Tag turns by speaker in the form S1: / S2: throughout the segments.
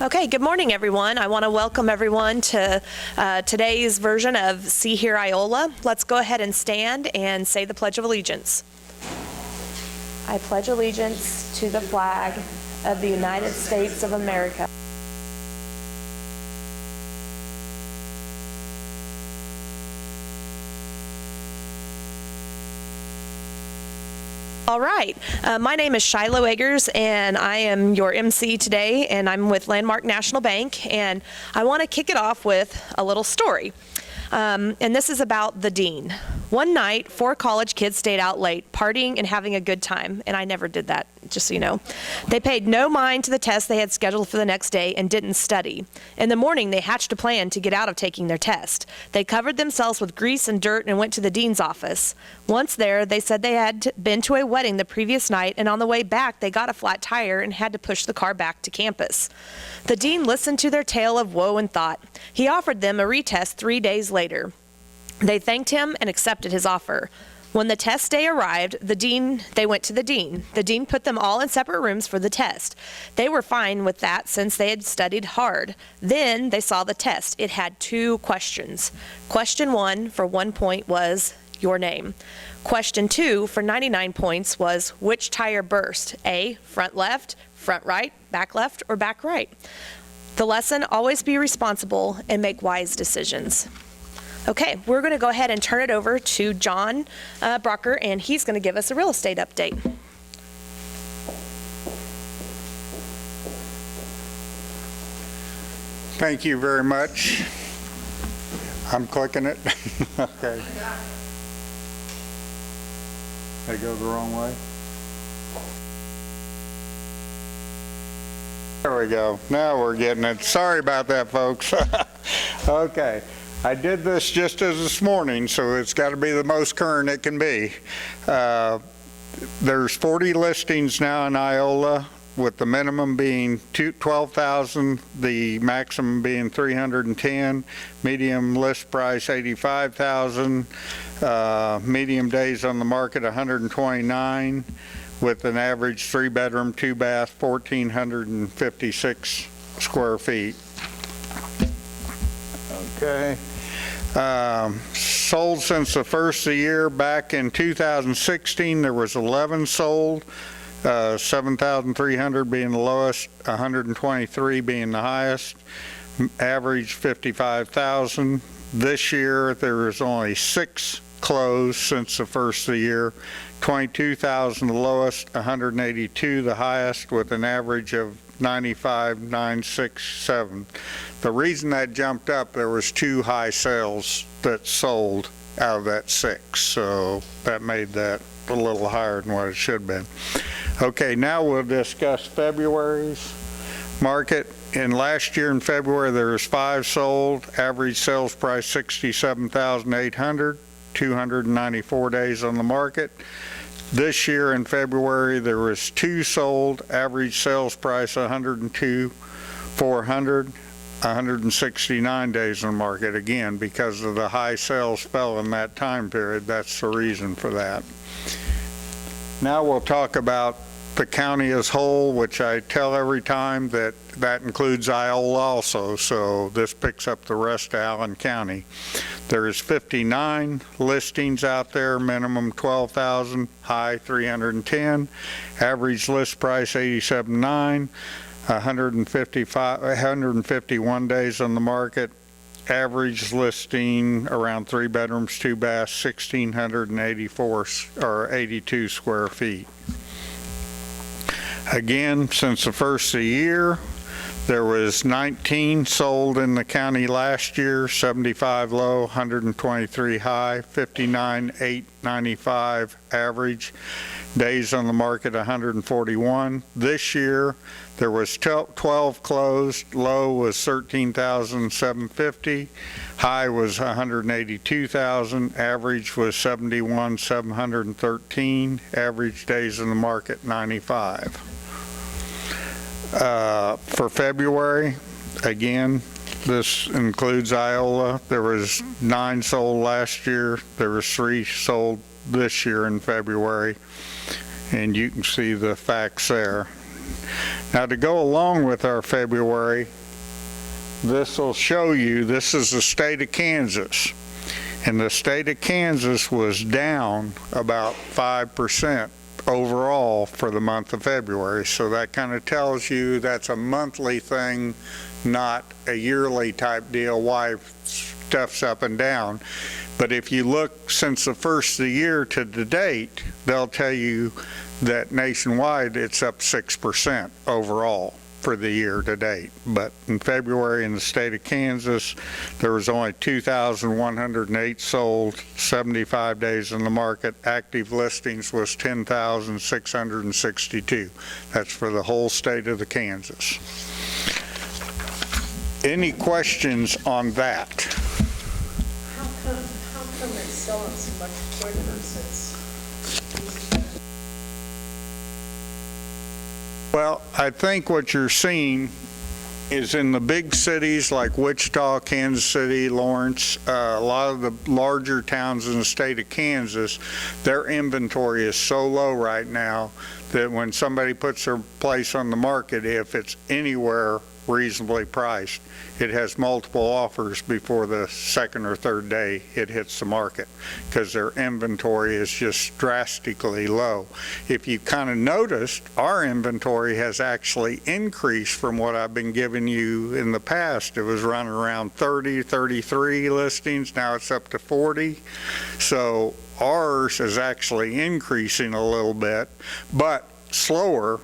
S1: Okay, good morning, everyone. I want to welcome everyone to today's version of See Here, Iola. Let's go ahead and stand and say the Pledge of Allegiance. I pledge allegiance to the flag of the United States of America. All right, my name is Shiloh Eggers, and I am your MC today, and I'm with Landmark National Bank, and I want to kick it off with a little story. And this is about the dean. One night, 4 college kids stayed out late, partying and having a good time, and I never did that, just so you know. They paid no mind to the test they had scheduled for the next day and didn't study. In the morning, they hatched a plan to get out of taking their test. They covered themselves with grease and dirt and went to the dean's office. Once there, they said they had been to a wedding the previous night, and on the way back, they got a flat tire and had to push the car back to campus. The dean listened to their tale of woe and thought. He offered them a retest 3 days later. They thanked him and accepted his offer. When the test day arrived, they went to the dean. The dean put them all in separate rooms for the test. They were fine with that since they had studied hard. Then they saw the test. It had 2 questions. Question 1 for 1 point was your name. Question 2 for 99 points was which tire burst? A, front left, front right, back left, or back right? The lesson, always be responsible and make wise decisions. Okay, we're going to go ahead and turn it over to John Brocker, and he's going to give us a real estate update.
S2: Thank you very much. I'm clicking it. Okay. Did I go the wrong way? There we go. Now we're getting it. Sorry about that, folks. Okay. I did this just as this morning, so it's got to be the most current it can be. There's 40 listings now in Iola, with the minimum being 12,000, the maximum being 310, medium list price 85,000, medium days on the market 129, with an average 3-bedroom, 2-bath, 1,456 square feet. Okay. Sold since the first of the year. Back in 2016, there was 11 sold, 7,300 being the lowest, 123 being the highest, average 55,000. This year, there was only 6 closed since the first of the year, 22,000 the lowest, 182 the highest, with an average of 95,967. The reason that jumped up, there was 2 high sales that sold out of that 6, so that made that a little higher than what it should have been. Okay, now we'll discuss February's market. In last year in February, there was 5 sold, average sales price 67,800, 294 days on the market. This year in February, there was 2 sold, average sales price 102,400, 169 days on the market. Again, because of the high sales fell in that time period, that's the reason for that. Now we'll talk about the county as whole, which I tell every time that includes Iola also, so this picks up the rest of Allen County. There is 59 listings out there, minimum 12,000, high 310, average list price 87.9, 151 days on the market, average listing around 3 bedrooms, 2 baths, 1,684 or 82 square feet. Again, since the first of the year, there was 19 sold in the county last year, 75 low, 123 high, 59,895 average. Days on the market 141. This year there was 12 closed, low was 13,750, high was 182,000, average was 71,713, average days on the market 95. For February, again, this includes Iola. There was 9 sold last year. There was 3 sold this year in February, and you can see the facts there. Now, to go along with our February, this will show you, this is the state of Kansas. And the state of Kansas was down about 5% overall for the month of February. So that kind of tells you that's a monthly thing, not a yearly type deal, why stuff's up and down. But if you look since the first of the year to the date, they'll tell you that nationwide it's up 6% overall for the year to date. But in February in the state of Kansas, there was only 2,108 sold, 75 days in the market. Active listings was 10,662. That's for the whole state of the Kansas. Any questions on that?
S3: How come it's selling so much quicker since?
S2: Well, I think what you're seeing is in the big cities like Wichita, Kansas City, Lawrence, a lot of the larger towns in the state of Kansas, their inventory is so low right now that when somebody puts their place on the market, if it's anywhere reasonably priced, it has multiple offers before the second or third day it hits the market because their inventory is just drastically low. If you kind of noticed, our inventory has actually increased from what I've been giving you in the past. It was running around 30, 33 listings. Now it's up to 40. So ours is actually increasing a little bit, but slower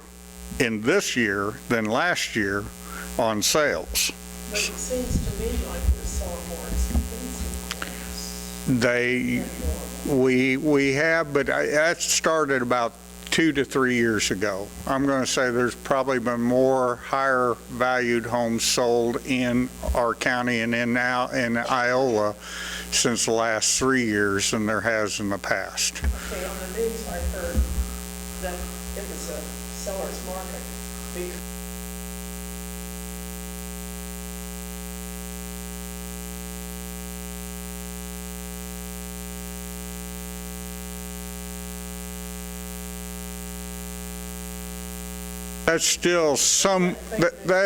S2: in this year than last year on sales.
S3: But it seems to me like we're selling more expensive homes.
S2: We have, but that started about 2 to 3 years ago. I'm going to say there's probably been more higher valued homes sold in our county and in Iola since the last 3 years than there has in the past.
S3: Okay, on the news I heard that it was a seller's market because
S2: that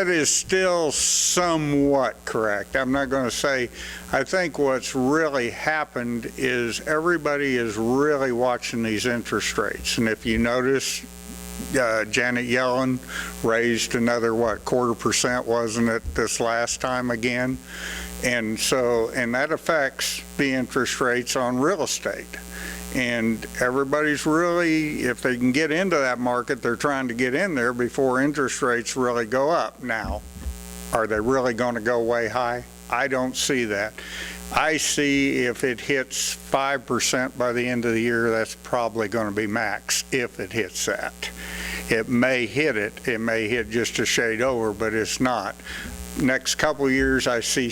S2: is still somewhat correct. I'm not going to say, I think what's really happened is everybody is really watching these interest rates. And if you notice, Janet Yellen raised another, 0.25%, wasn't it, this last time again? And that affects the interest rates on real estate. And everybody's really, if they can get into that market, they're trying to get in there before interest rates really go up. Now, are they really going to go way high? I don't see that. I see if it hits 5% by the end of the year, that's probably going to be max if it hits that. It may hit it. It may hit just a shade over, but it's not. Next couple of years, I see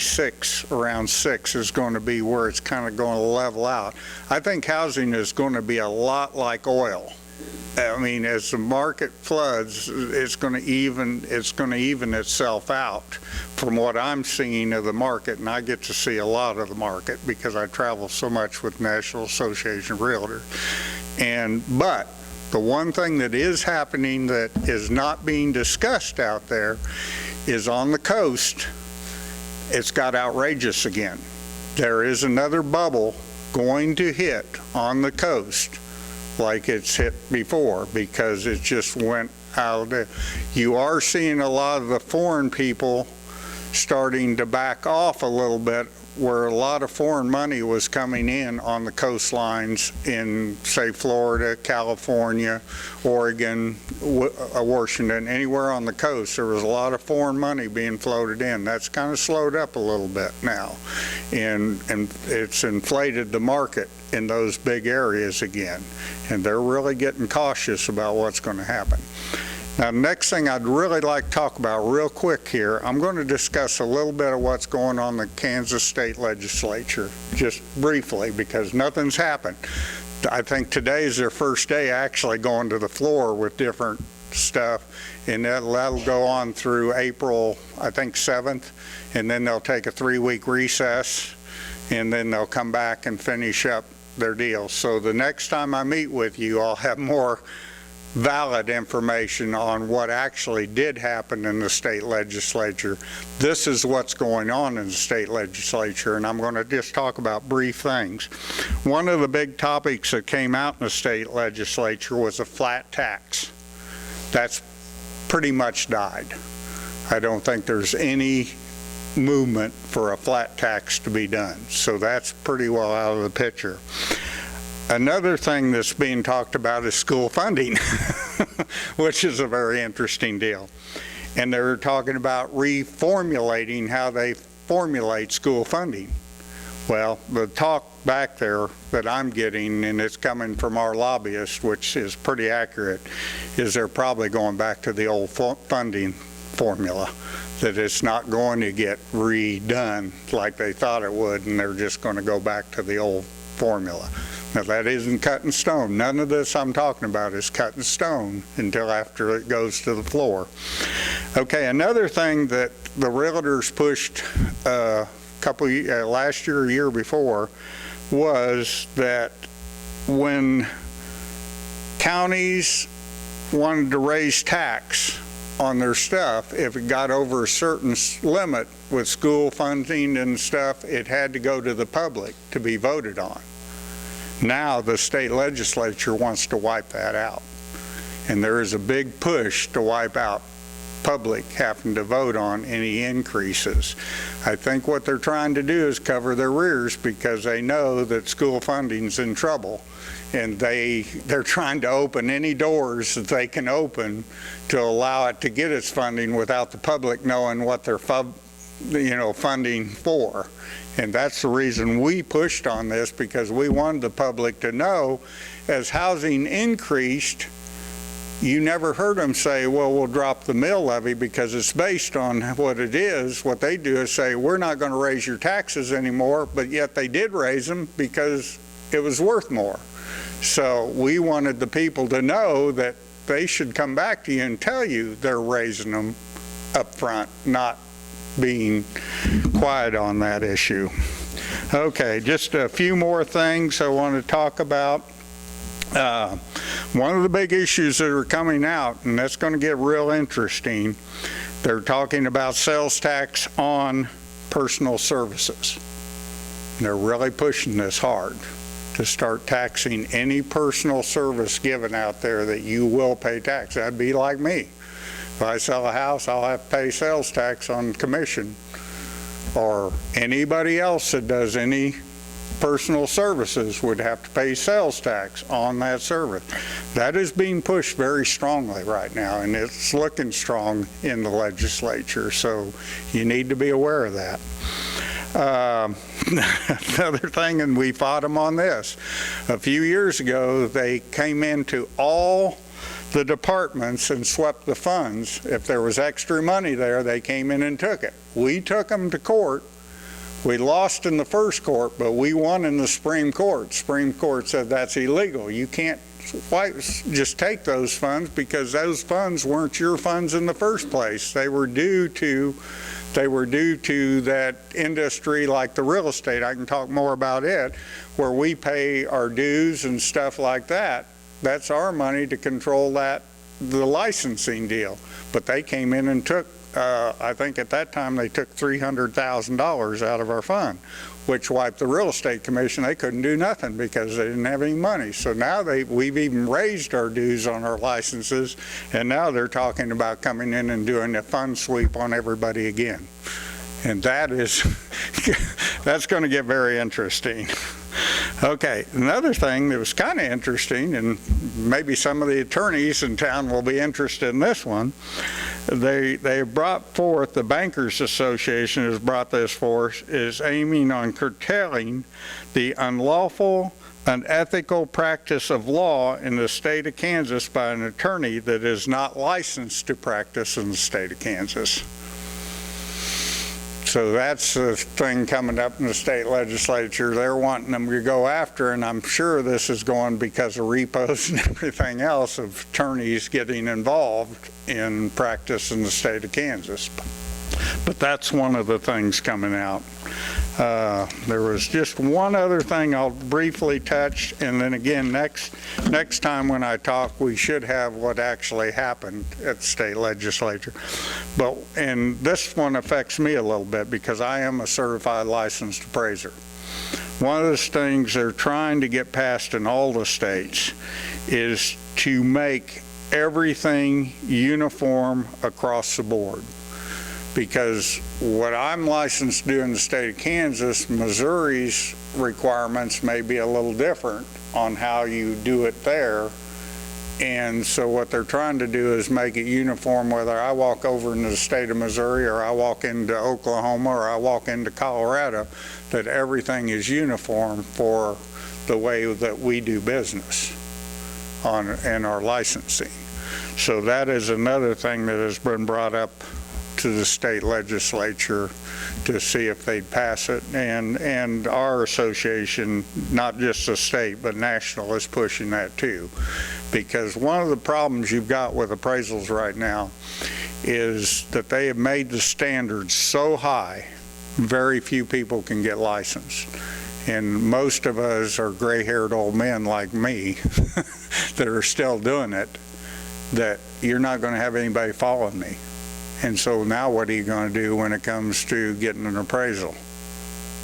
S2: around 6 is going to be where it's kind of going to level out. I think housing is going to be a lot like oil. I mean, as the market floods, it's going to even itself out from what I'm seeing of the market, and I get to see a lot of the market because I travel so much with National Association of Realtors. But the one thing that is happening that is not being discussed out there is on the coast, it's got outrageous again. There is another bubble going to hit on the coast like it's hit before because it just went out. You are seeing a lot of the foreign people starting to back off a little bit where a lot of foreign money was coming in on the coastlines in, say, Florida, California, Oregon, Washington, anywhere on the coast. There was a lot of foreign money being floated in. That's kind of slowed up a little bit now, and it's inflated the market in those big areas again, and they're really getting cautious about what's going to happen. Now, next thing I'd really like to talk about real quick here, I'm going to discuss a little bit of what's going on in the Kansas State Legislature, just briefly, because nothing's happened. I think today is their first day actually going to the floor with different stuff, and that'll go on through April, I think, 7th, and then they'll take a 3-week recess, and then they'll come back and finish up their deal. So the next time I meet with you, I'll have more valid information on what actually did happen in the state legislature. This is what's going on in the state legislature, and I'm going to just talk about brief things. One of the big topics that came out in the state legislature was a flat tax. That's pretty much died. I don't think there's any movement for a flat tax to be done. So that's pretty well out of the picture. Another thing that's being talked about is school funding, which is a very interesting deal. And they're talking about reformulating how they formulate school funding. Well, the talk back there that I'm getting, and it's coming from our lobbyist, which is pretty accurate, is they're probably going back to the old funding formula, that it's not going to get redone like they thought it would, and they're just going to go back to the old formula. Now, that isn't cut in stone. None of this I'm talking about is cut in stone until after it goes to the floor. Okay, another thing that the realtors pushed last year or year before was that when counties wanted to raise tax on their stuff, if it got over a certain limit with school funding and stuff, it had to go to the public to be voted on. Now the state legislature wants to wipe that out. And there is a big push to wipe out public having to vote on any increases. I think what they're trying to do is cover their rears because they know that school funding's in trouble. And they're trying to open any doors that they can open to allow it to get its funding without the public knowing what they're funding for. And that's the reason we pushed on this, because we wanted the public to know as housing increased, you never heard them say, well, we'll drop the mill levy because it's based on what it is. What they do is say, we're not going to raise your taxes anymore, but yet they did raise them because it was worth more. So we wanted the people to know that they should come back to you and tell you they're raising them up front, not being quiet on that issue. Okay, just a few more things I want to talk about. One of the big issues that are coming out, and that's going to get real interesting, they're talking about sales tax on personal services. They're really pushing this hard to start taxing any personal service given out there that you will pay tax. That'd be like me. If I sell a house, I'll have to pay sales tax on commission, or anybody else that does any personal services would have to pay sales tax on that service. That is being pushed very strongly right now, and it's looking strong in the legislature, so you need to be aware of that. Another thing, and we fought them on this. A few years ago, they came into all the departments and swept the funds. If there was extra money there, they came in and took it. We took them to court. We lost in the first court, but we won in the Supreme Court. Supreme Court said that's illegal. You can't just take those funds because those funds weren't your funds in the first place. They were due to that industry, like the real estate. I can talk more about it, where we pay our dues and stuff like that. That's our money to control the licensing deal. But they came in and took, I think at that time they took $300,000 out of our fund, which wiped the real estate commission. They couldn't do nothing because they didn't have any money. So now we've even raised our dues on our licenses, and now they're talking about coming in and doing a fund sweep on everybody again. And that's going to get very interesting. Okay, another thing that was kind of interesting, and maybe some of the attorneys in town will be interested in this one, they brought forth, the Bankers Association has brought this forth, is aiming on curtailing the unlawful, unethical practice of law in the state of Kansas by an attorney that is not licensed to practice in the state of Kansas. So that's the thing coming up in the state legislature. They're wanting them to go after, and I'm sure this is going because of repos and everything else of attorneys getting involved in practice in the state of Kansas. But that's one of the things coming out. There was just one other thing I'll briefly touch, and then again, next time when I talk, we should have what actually happened at the state legislature. And this one affects me a little bit because I am a certified licensed appraiser. One of the things they're trying to get passed in all the states is to make everything uniform across the board. Because what I'm licensed to do in the state of Kansas, Missouri's requirements may be a little different on how you do it there. And so what they're trying to do is make it uniform whether I walk over into the state of Missouri or I walk into Oklahoma or I walk into Colorado, that everything is uniform for the way that we do business in our licensing. So that is another thing that has been brought up to the state legislature to see if they'd pass it. And our association, not just the state, but national, is pushing that too. Because one of the problems you've got with appraisals right now is that they have made the standards so high, very few people can get licensed. And most of us are gray-haired old men like me that are still doing it, that you're not going to have anybody following me. And so now what are you going to do when it comes to getting an appraisal?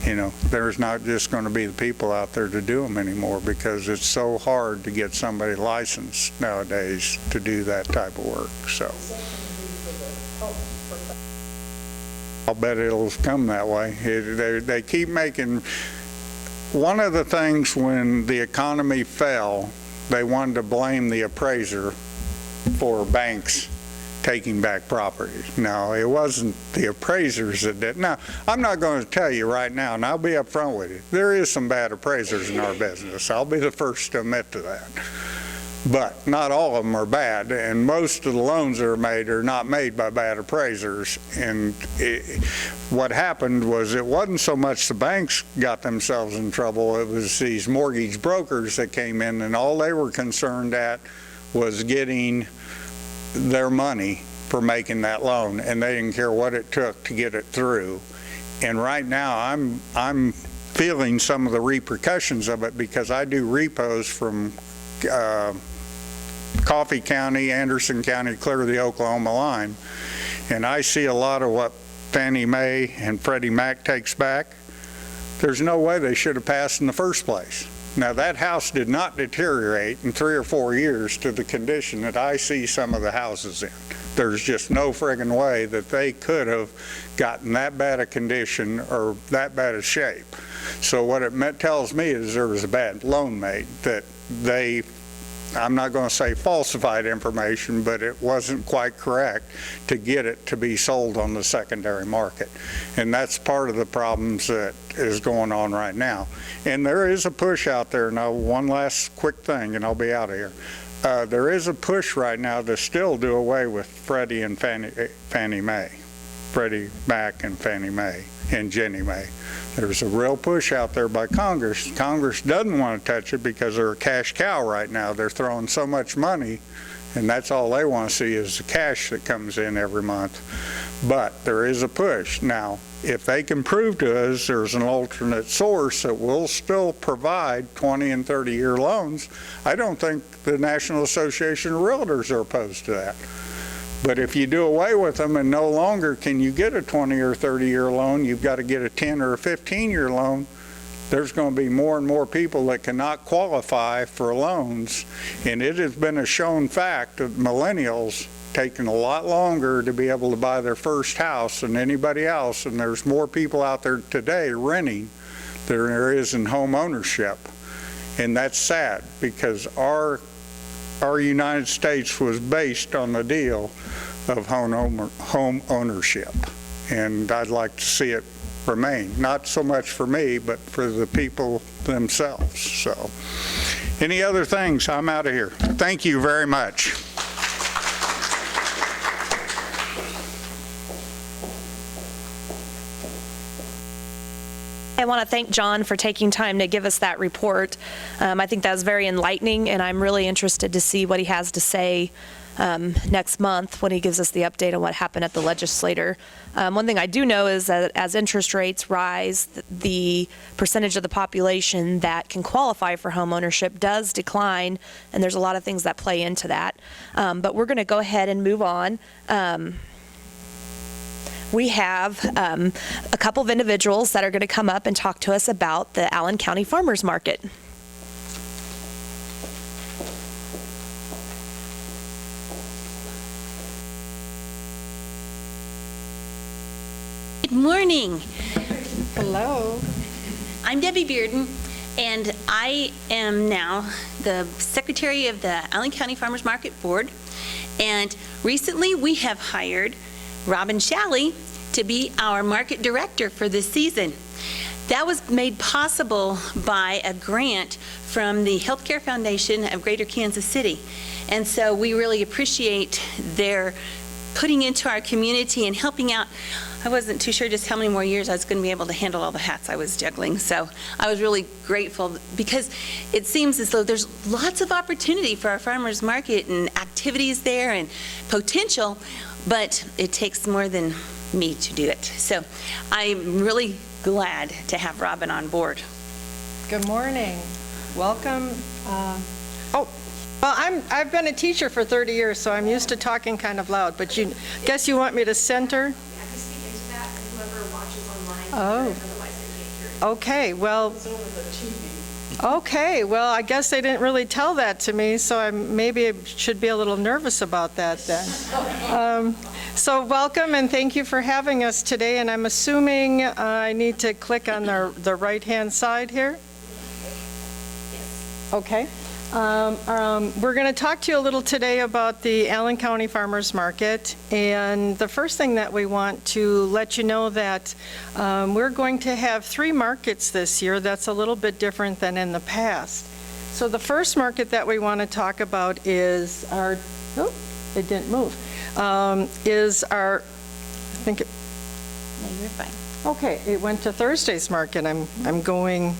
S2: You know, there's not just going to be the people out there to do them anymore because it's so hard to get somebody licensed nowadays to do that type of work. So I'll bet it'll come that way. They keep making, one of the things when the economy fell, they wanted to blame the appraiser for banks taking back property. No, it wasn't the appraisers that did. Now, I'm not going to tell you right now, and I'll be upfront with you, there is some bad appraisers in our business. I'll be the first to admit to that. But not all of them are bad, and most of the loans that are made are not made by bad appraisers. And what happened was it wasn't so much the banks got themselves in trouble, it was these mortgage brokers that came in, and all they were concerned at was getting their money for making that loan, and they didn't care what it took to get it through. And right now I'm feeling some of the repercussions of it because I do repos from Coffee County, Anderson County, clear to the Oklahoma line, and I see a lot of what Fannie Mae and Freddie Mac takes back. There's no way they should have passed in the first place. Now, that house did not deteriorate in 3 or 4 years to the condition that I see some of the houses in. There's just no friggin' way that they could have gotten that bad a condition or that bad a shape. So what it tells me is there was a bad loan made, that they, I'm not going to say falsified information, but it wasn't quite correct to get it to be sold on the secondary market. And that's part of the problems that is going on right now. And there is a push out there. Now, one last quick thing, and I'll be out of here. There is a push right now to still do away with Freddie and Fannie Mae, Freddie Mac and Fannie Mae and Ginnie Mae. There's a real push out there by Congress. Congress doesn't want to touch it because they're a cash cow right now. They're throwing so much money, and that's all they want to see is the cash that comes in every month. But there is a push. Now, if they can prove to us there's an alternate source that will still provide 20 and 30-year loans, I don't think the National Association of Realtors are opposed to that. But if you do away with them and no longer can you get a 20 or 30-year loan, you've got to get a 10 or a 15-year loan, there's going to be more and more people that cannot qualify for loans. And it has been a shown fact that millennials taking a lot longer to be able to buy their first house than anybody else, and there's more people out there today renting than there is in home ownership. And that's sad because our United States was based on the deal of home ownership, and I'd like to see it remain, not so much for me, but for the people themselves. So, any other things? I'm out of here. Thank you very much.
S1: I want to thank John for taking time to give us that report. I think that was very enlightening, and I'm really interested to see what he has to say next month when he gives us the update on what happened at the legislature. One thing I do know is that as interest rates rise, the percentage of the population that can qualify for home ownership does decline, and there's a lot of things that play into that. But we're going to go ahead and move on. We have a couple of individuals that are going to come up and talk to us about the Allen County Farmers Market.
S4: Good morning.
S3: Hello.
S4: I'm Debbie Bearden, and I am now the Secretary of the Allen County Farmers Market Board. And recently, we have hired Robin Shalley to be our market director for this season. That was made possible by a grant from the Healthcare Foundation of Greater Kansas City. And so we really appreciate their putting into our community and helping out. I wasn't too sure just how many more years I was going to be able to handle all the hats I was juggling. So I was really grateful because it seems as though there's lots of opportunity for our farmers market and activities there and potential, but it takes more than me to do it. So I'm really glad to have Robin on board.
S3: Good morning. Welcome. Well, I've been a teacher for 30 years, so I'm used to talking kind of loud, but guess you want me to center?
S1: I can speak into that, and whoever watches online,
S3: Oh.
S1: otherwise they can't hear.
S3: Okay, well, I guess they didn't really tell that to me, so maybe I should be a little nervous about that then. So welcome and thank you for having us today, and I'm assuming I need to click on the right-hand side here? Okay. We're going to talk to you a little today about the Allen County Farmers Market, and the first thing that we want to let you know that we're going to have 3 markets this year. That's a little bit different than in the past. So the first market that we want to talk about is our, oh, it didn't move, is our, I think,
S4: No, you're fine.
S3: okay, it went to Thursday's market. I'm going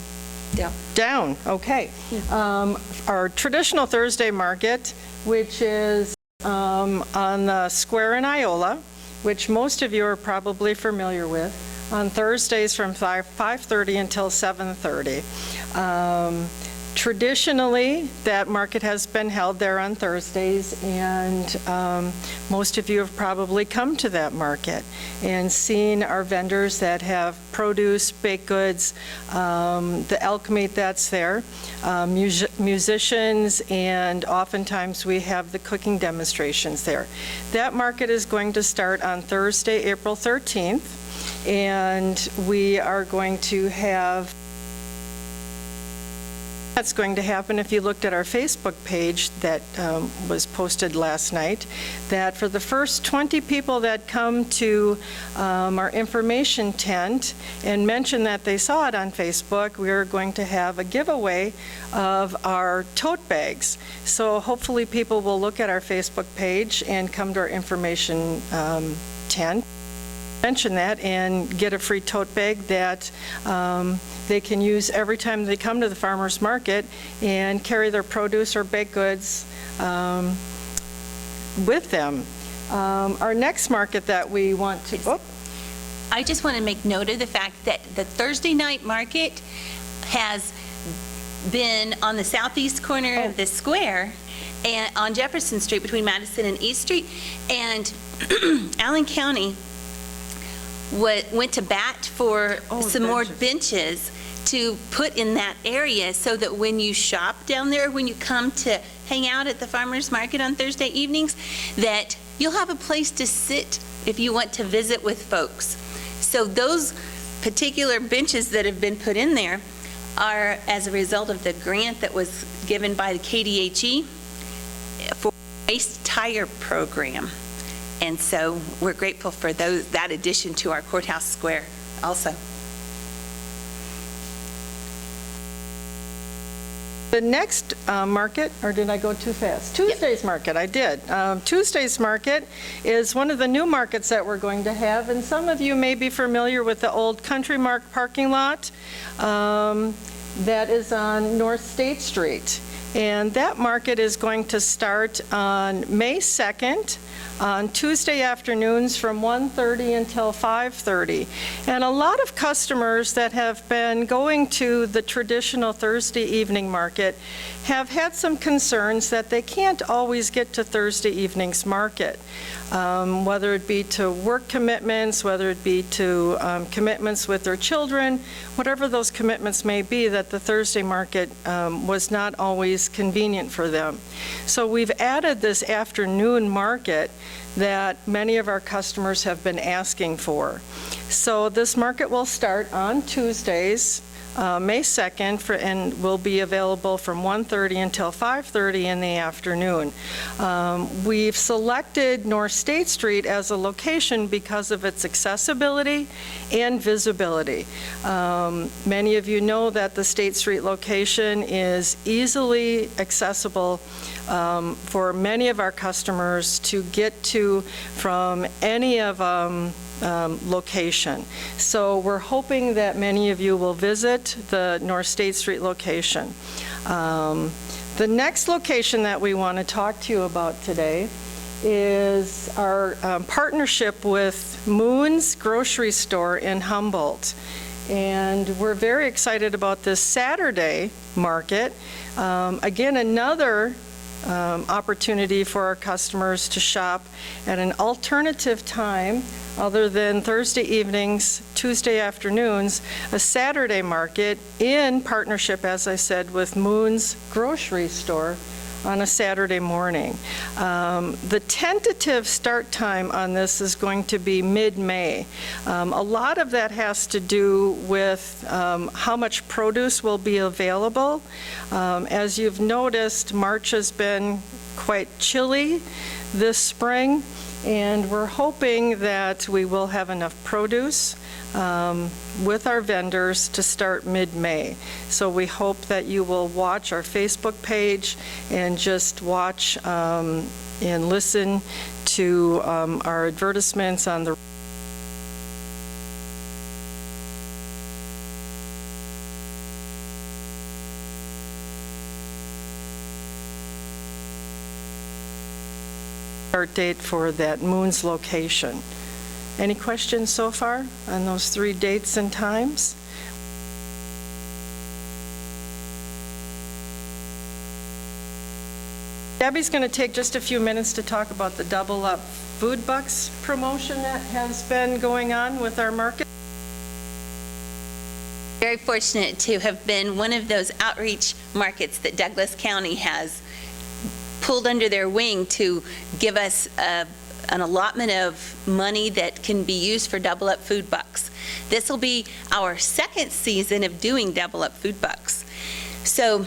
S3: down, okay. Our traditional Thursday market, which is on the square in Iola, which most of you are probably familiar with, on Thursdays from 5:30 until 7:30. Traditionally, that market has been held there on Thursdays, and most of you have probably come to that market and seen our vendors that have produce, baked goods, the elk meat that's there, musicians, and oftentimes we have the cooking demonstrations there. That market is going to start on Thursday, April 13th, and we are going to have that's going to happen. If you looked at our Facebook page that was posted last night, that for the first 20 people that come to our information tent and mention that they saw it on Facebook, we are going to have a giveaway of our tote bags. So hopefully people will look at our Facebook page and come to our information tent, mention that, and get a free tote bag that they can use every time they come to the farmer's market and carry their produce or baked goods with them. Our next market that we want to,
S4: I just want to make note of the fact that the Thursday night market has been on the southeast corner of the square and on Jefferson Street between Madison and East Street, and Allen County went to bat for some more benches to put in that area so that when you shop down there, when you come to hang out at the farmers market on Thursday evenings, that you'll have a place to sit if you want to visit with folks. So those particular benches that have been put in there are as a result of the grant that was given by the KDHE for waste tire program. And so we're grateful for that addition to our courthouse square also.
S3: The next market, or did I go too fast? Tuesday's market, I did. Tuesday's market is one of the new markets that we're going to have, and some of you may be familiar with the old Country Mark parking lot that is on North State Street. And that market is going to start on May 2nd, on Tuesday afternoons from 1:30 until 5:30. And a lot of customers that have been going to the traditional Thursday evening market have had some concerns that they can't always get to Thursday evening's market, whether it be to work commitments, whether it be to commitments with their children, whatever those commitments may be, that the Thursday market was not always convenient for them. So we've added this afternoon market that many of our customers have been asking for. So this market will start on Tuesdays, May 2nd, and will be available from 1:30 until 5:30 in the afternoon. We've selected North State Street as a location because of its accessibility and visibility. Many of you know that the State Street location is easily accessible for many of our customers to get to from any of location. So we're hoping that many of you will visit the North State Street location. The next location that we want to talk to you about today is our partnership with Moon's Grocery Store in Humboldt. And we're very excited about this Saturday market. Again, another opportunity for our customers to shop at an alternative time other than Thursday evenings, Tuesday afternoons, a Saturday market in partnership, as I said, with Moon's Grocery Store on a Saturday morning. The tentative start time on this is going to be mid-May. A lot of that has to do with how much produce will be available. As you've noticed, March has been quite chilly this spring, and we're hoping that we will have enough produce with our vendors to start mid-May. So we hope that you will watch our Facebook page and just watch and listen to our advertisements on the start date for that Moon's location. Any questions so far on those 3 dates and times? Debbie's going to take just a few minutes to talk about the Double Up Food Bucks promotion that has been going on with our market.
S4: Very fortunate to have been one of those outreach markets that Douglas County has pulled under their wing to give us an allotment of money that can be used for Double Up Food Bucks. This will be our second season of doing Double Up Food Bucks. So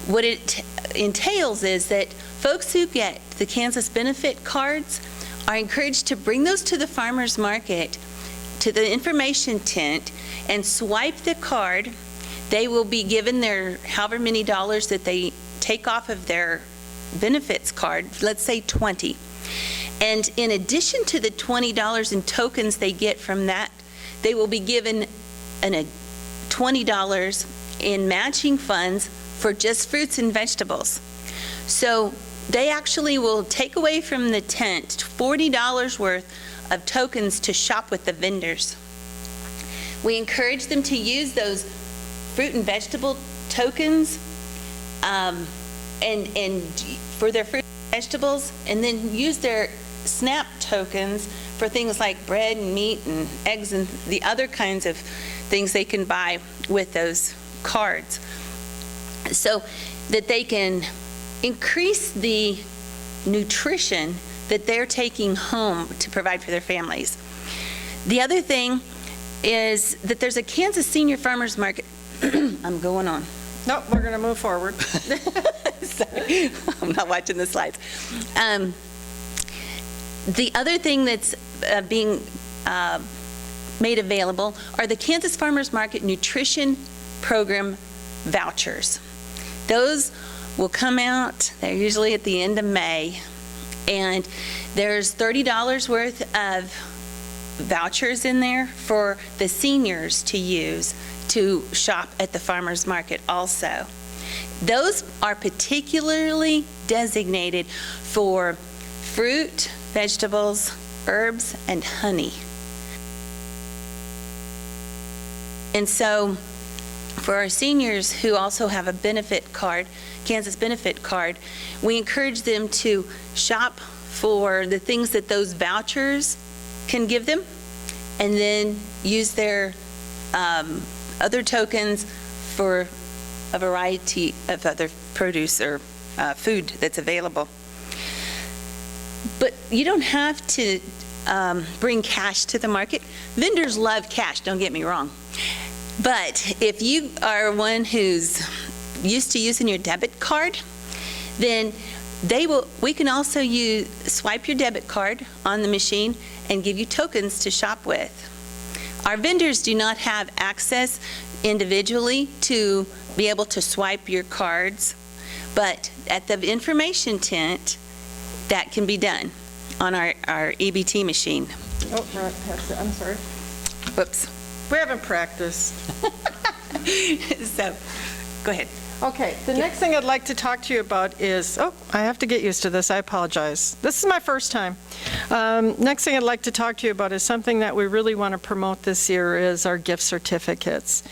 S4: what it entails is that folks who get the Kansas benefit cards are encouraged to bring those to the farmers market, to the information tent, and swipe the card. They will be given their however many dollars that they take off of their benefits card, let's say 20. And in addition to the $20 in tokens they get from that, they will be given $20 in matching funds for just fruits and vegetables. So they actually will take away from the tent $40 worth of tokens to shop with the vendors. We encourage them to use those fruit and vegetable tokens and for their fruit and vegetables, and then use their SNAP tokens for things like bread and meat and eggs and the other kinds of things they can buy with those cards, so that they can increase the nutrition that they're taking home to provide for their families. The other thing is that there's a Kansas Senior Farmers Market. I'm going on.
S3: Nope, we're going to move forward.
S4: Sorry, I'm not watching the slides. The other thing that's being made available are the Kansas Farmers Market Nutrition Program vouchers. Those will come out, they're usually at the end of May, and there's $30 worth of vouchers in there for the seniors to use to shop at the farmers market also. Those are particularly designated for fruit, vegetables, herbs, and honey. And so for our seniors who also have a benefit card, Kansas benefit card, we encourage them to shop for the things that those vouchers can give them, and then use their other tokens for a variety of other produce or food that's available. But you don't have to bring cash to the market. Vendors love cash, don't get me wrong. But if you are one who's used to using your debit card, then we can also swipe your debit card on the machine and give you tokens to shop with. Our vendors do not have access individually to be able to swipe your cards, but at the information tent, that can be done on our EBT machine.
S3: Oh, right, pass it. I'm sorry.
S4: Whoops.
S3: We haven't practiced.
S4: So, go ahead.
S3: Okay, the next thing I'd like to talk to you about is, I have to get used to this, I apologize. This is my first time. Next thing I'd like to talk to you about is something that we really want to promote this year is our gift certificates.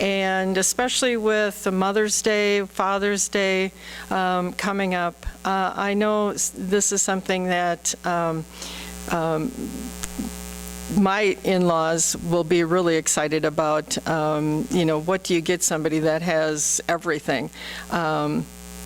S3: And especially with the Mother's Day, Father's Day coming up, I know this is something that my in-laws will be really excited about. What do you get somebody that has everything?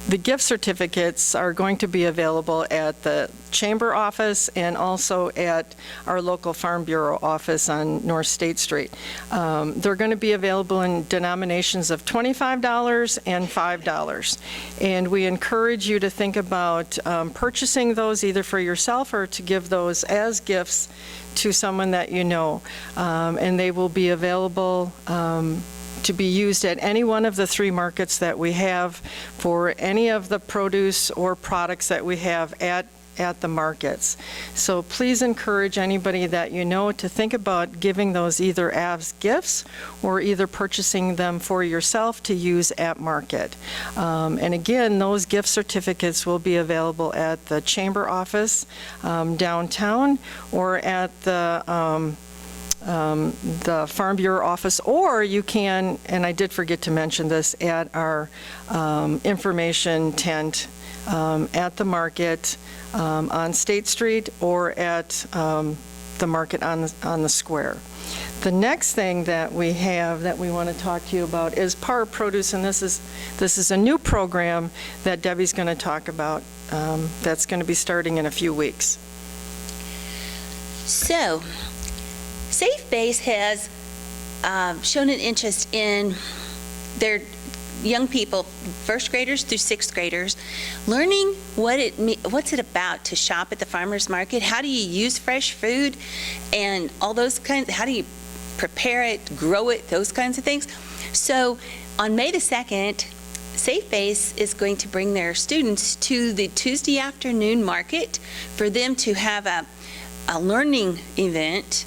S3: The gift certificates are going to be available at the Chamber office and also at our local Farm Bureau office on North State Street. They're going to be available in denominations of $25 and $5. And we encourage you to think about purchasing those either for yourself or to give those as gifts to someone that you know. And they will be available to be used at any one of the 3 markets that we have for any of the produce or products that we have at the markets. So please encourage anybody that you know to think about giving those either as gifts or either purchasing them for yourself to use at market. And again, those gift certificates will be available at the Chamber office downtown or at the Farm Bureau office, or you can, and I did forget to mention this, at our information tent at the market on State Street or at the market on the square. The next thing that we have that we want to talk to you about is Par Produce, and this is a new program that Debbie's going to talk about that's going to be starting in a few weeks.
S4: So, Safe Base has shown an interest in their young people, first graders through sixth graders, learning what's it about to shop at the farmer's market, how do you use fresh food, and all those kinds, how do you prepare it, grow it, those kinds of things. So on May the 2nd, Safe Base is going to bring their students to the Tuesday afternoon market for them to have a learning event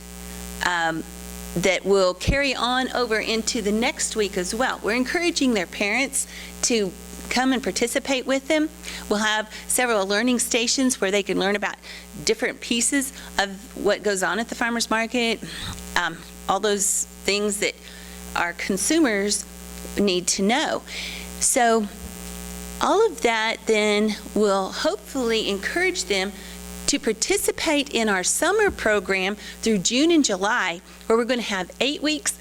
S4: that will carry on over into the next week as well. We're encouraging their parents to come and participate with them. We'll have several learning stations where they can learn about different pieces of what goes on at the farmer's market, all those things that our consumers need to know. So all of that then will hopefully encourage them to participate in our summer program through June and July, where we're going to have 8 weeks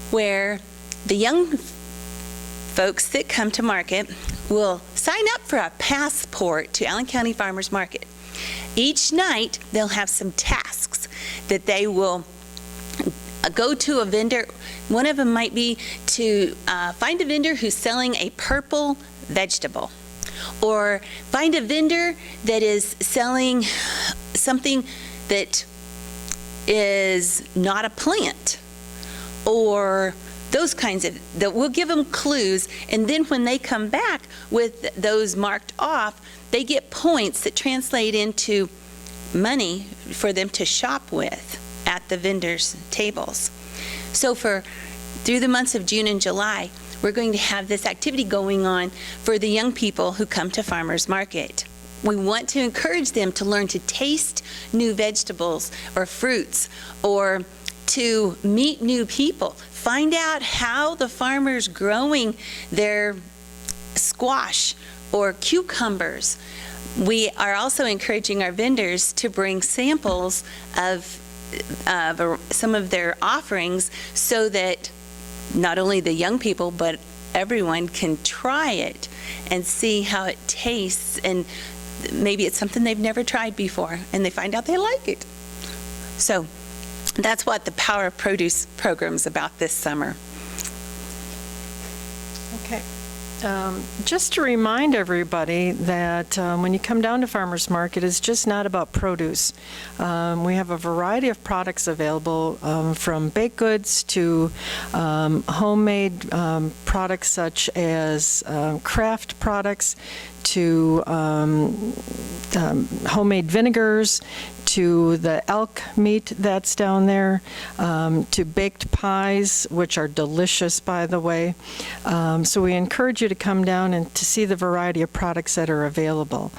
S4: where the young folks that come to market will sign up for a passport to Allen County Farmers Market. Each night, they'll have some tasks that they will go to a vendor. One of them might be to find a vendor who's selling a purple vegetable, or find a vendor that is selling something that is not a plant, or those kinds of, that we'll give them clues, and then when they come back with those marked off, they get points that translate into money for them to shop with at the vendors' tables. So through the months of June and July, we're going to have this activity going on for the young people who come to farmers market. We want to encourage them to learn to taste new vegetables or fruits, or to meet new people. Find out how the farmer's growing their squash or cucumbers. We are also encouraging our vendors to bring samples of some of their offerings so that not only the young people, but everyone can try it and see how it tastes, and maybe it's something they've never tried before and they find out they like it. So that's what the Power of Produce program's about this summer.
S3: Okay. Just to remind everybody that when you come down to Farmers Market, it's just not about produce. We have a variety of products available, from baked goods to homemade products such as craft products, to homemade vinegars, to the elk meat that's down there, to baked pies, which are delicious, by the way. So we encourage you to come down and to see the variety of products that are available.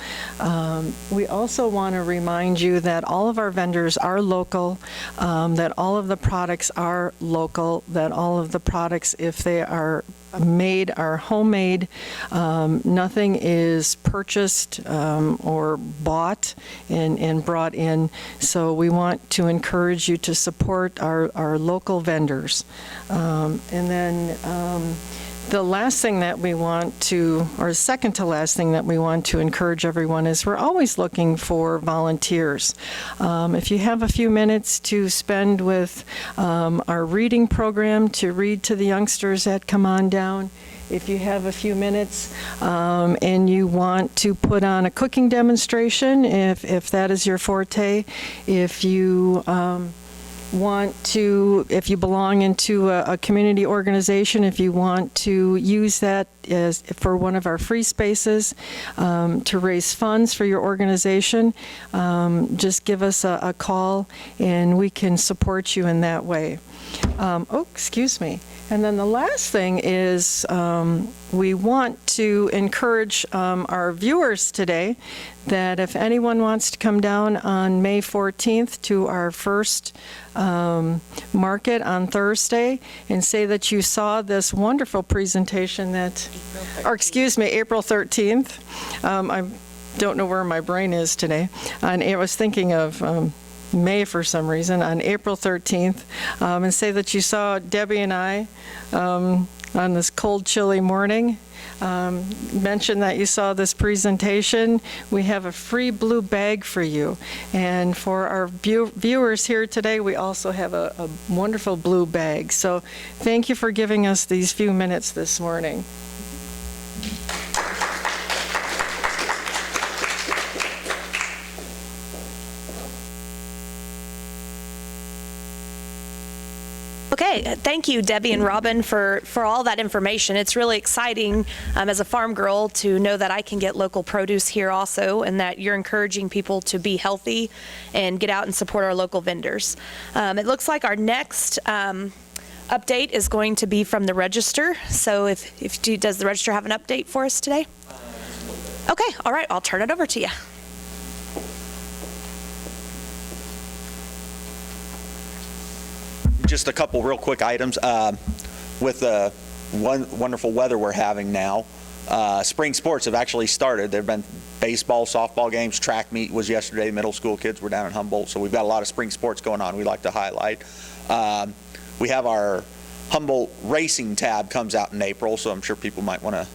S3: We also want to remind you that all of our vendors are local, that all of the products are local, that all of the products, if they are made, are homemade. Nothing is purchased or bought and brought in. So we want to encourage you to support our local vendors. And then the last thing that we want to, or second to last thing that we want to encourage everyone is we're always looking for volunteers. If you have a few minutes to spend with our reading program, to read to the youngsters that come on down, if you have a few minutes and you want to put on a cooking demonstration, if that is your forte, if you if you belong into a community organization, if you want to use that as for one of our free spaces to raise funds for your organization, just give us a call and we can support you in that way. Excuse me. And then the last thing is we want to encourage our viewers today that if anyone wants to come down on May 14th to our first market on Thursday and say that you saw this wonderful presentation that, or excuse me, April 13th. I don't know where my brain is today. And I was thinking of May for some reason, on April 13th, and say that you saw Debbie and I on this cold, chilly morning. Mention that you saw this presentation. We have a free blue bag for you. And for our viewers here today, we also have a wonderful blue bag. So thank you for giving us these few minutes this morning.
S1: Okay, thank you, Debbie and Robin, for all that information. It's really exciting as a farm girl to know that I can get local produce here also, and that you're encouraging people to be healthy and get out and support our local vendors. It looks like our next update is going to be from the Register. So does the Register have an update for us today? Okay, all right, I'll turn it over to you.
S5: Just a couple real quick items. With the wonderful weather we're having now, spring sports have actually started. There have been baseball, softball games, track meet was yesterday. Middle school kids were down in Humboldt, so we've got a lot of spring sports going on we like to highlight. We have our Humboldt racing tab comes out in April, so I'm sure people might want to.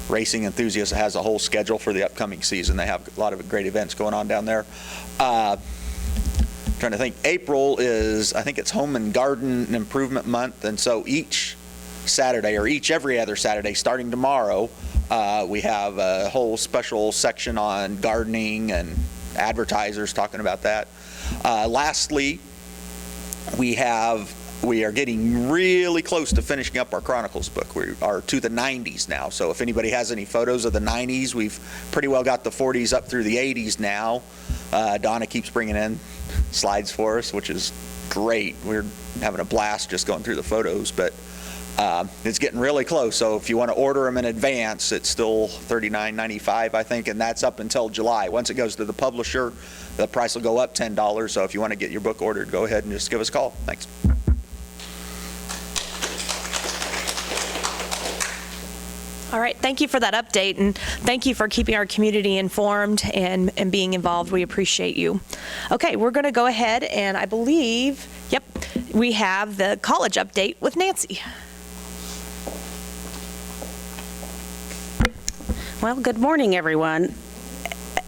S5: Racing Enthusiast has a whole schedule for the upcoming season. They have a lot of great events going on down there. Trying to think, April is, I think it's Home and Garden Improvement Month, and so each Saturday, or every other Saturday, starting tomorrow, we have a whole special section on gardening and advertisers talking about that. Lastly, we are getting really close to finishing up our Chronicles book. We are to the 90s now, so if anybody has any photos of the 90s, we've pretty well got the 40s up through the 80s now. Donna keeps bringing in slides for us, which is great. We're having a blast just going through the photos, but It's getting really close, so if you want to order them in advance, it's still $39.95, I think, and that's up until July. Once it goes to the publisher, the price will go up $10, so if you want to get your book ordered, go ahead and just give us a call. Thanks.
S1: All right, thank you for that update, and thank you for keeping our community informed and being involved. We appreciate you. Okay, we're going to go ahead, and I believe, yep, we have the college update with Nancy.
S6: Well, good morning, everyone.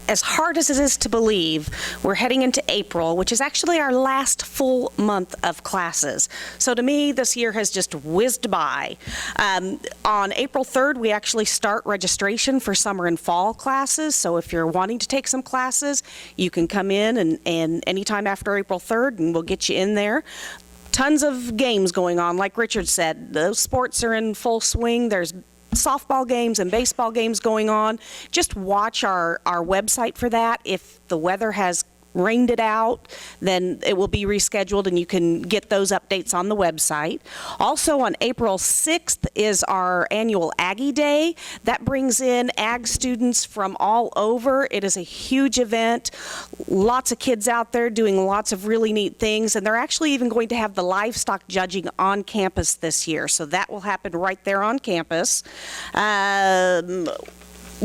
S6: As hard as it is to believe, we're heading into April, which is actually our last full month of classes. So to me, this year has just whizzed by. On April 3rd, we actually start registration for summer and fall classes. So if you're wanting to take some classes, you can come in and anytime after April 3rd, and we'll get you in there. Tons of games going on. Like Richard said, those sports are in full swing. There's softball games and baseball games going on. Just watch our website for that. If the weather has rained it out, then it will be rescheduled and you can get those updates on the website. Also on April 6th is our annual Aggie Day. That brings in ag students from all over. It is a huge event. Lots of kids out there doing lots of really neat things, and they're actually even going to have the livestock judging on campus this year. So that will happen right there on campus.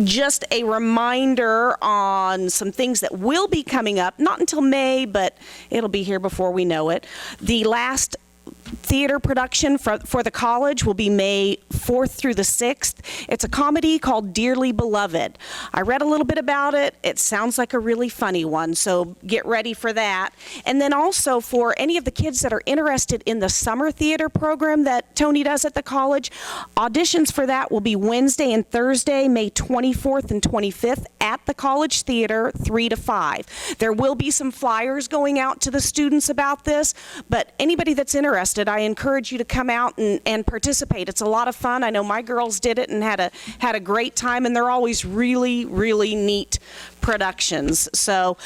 S6: Just a reminder on some things that will be coming up, not until May, but it'll be here before we know it. The last theater production for the college will be May 4th through the 6th. It's a comedy called Dearly Beloved. I read a little bit about it. It sounds like a really funny one, so get ready for that. And then also for any of the kids that are interested in the summer theater program that Tony does at the college, auditions for that will be Wednesday and Thursday, May 24th and 25th at the College Theater, 3 to 5. There will be some flyers going out to the students about this, but anybody that's interested, I encourage you to come out and participate. It's a lot of fun. I know my girls did it and had a great time, and they're always really, really neat productions. So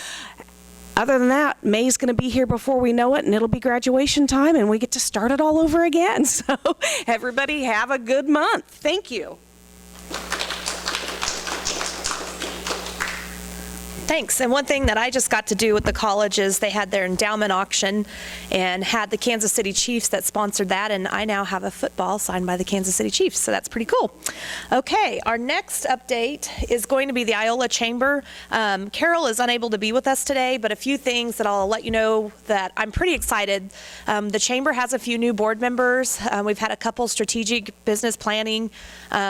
S6: other than that, May's going to be here before we know it, and it'll be graduation time, and we get to start it all over again. So everybody have a good month. Thank you.
S1: Thanks. And one thing that I just got to do with the college is they had their endowment auction and had the Kansas City Chiefs that sponsored that, and I now have a football signed by the Kansas City Chiefs, so that's pretty cool. Okay, our next update is going to be the Iola Chamber. Carol is unable to be with us today, but a few things that I'll let you know that I'm pretty excited. The Chamber has a few new board members. We've had a couple strategic business planning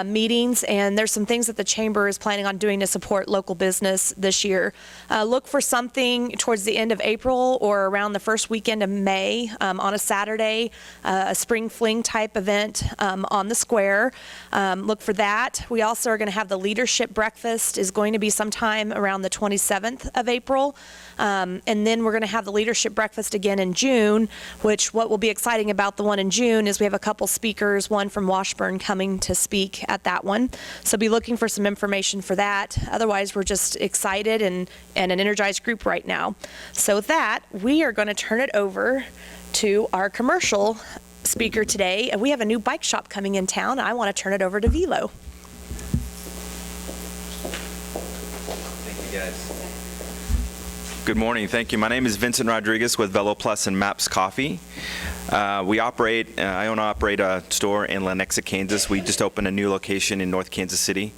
S1: meetings, and there's some things that the Chamber is planning on doing to support local business this year. Look for something towards the end of April or around the first weekend of May on a Saturday, a spring fling type event on the square. Look for that. We also are going to have the leadership breakfast is going to be sometime around the 27th of April. And then we're going to have the leadership breakfast again in June, which what will be exciting about the one in June is we have a couple speakers, one from Washburn coming to speak at that one. So be looking for some information for that. Otherwise, we're just excited and an energized group right now. So with that, we are going to turn it over to our commercial speaker today. And we have a new bike shop coming in town. I want to turn it over to Velo.
S7: Thank you, guys. Good morning. Thank you. My name is Vincent Rodriguez with Velo Plus and Maps Coffee. I own and operate a store in Lenexa, Kansas. We just opened a new location in North Kansas City.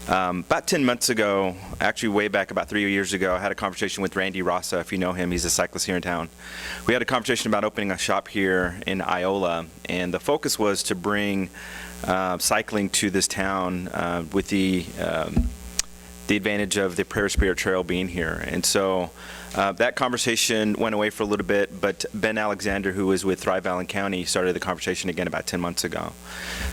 S7: About 10 months ago, actually way back about 3 years ago, I had a conversation with Randy Rossa, if you know him. He's a cyclist here in town. We had a conversation about opening a shop here in Iola, and the focus was to bring cycling to this town with the advantage of the Prairie Spirit Trail being here. And so that conversation went away for a little bit, but Ben Alexander, who was with Thrive Allen County, started the conversation again about 10 months ago.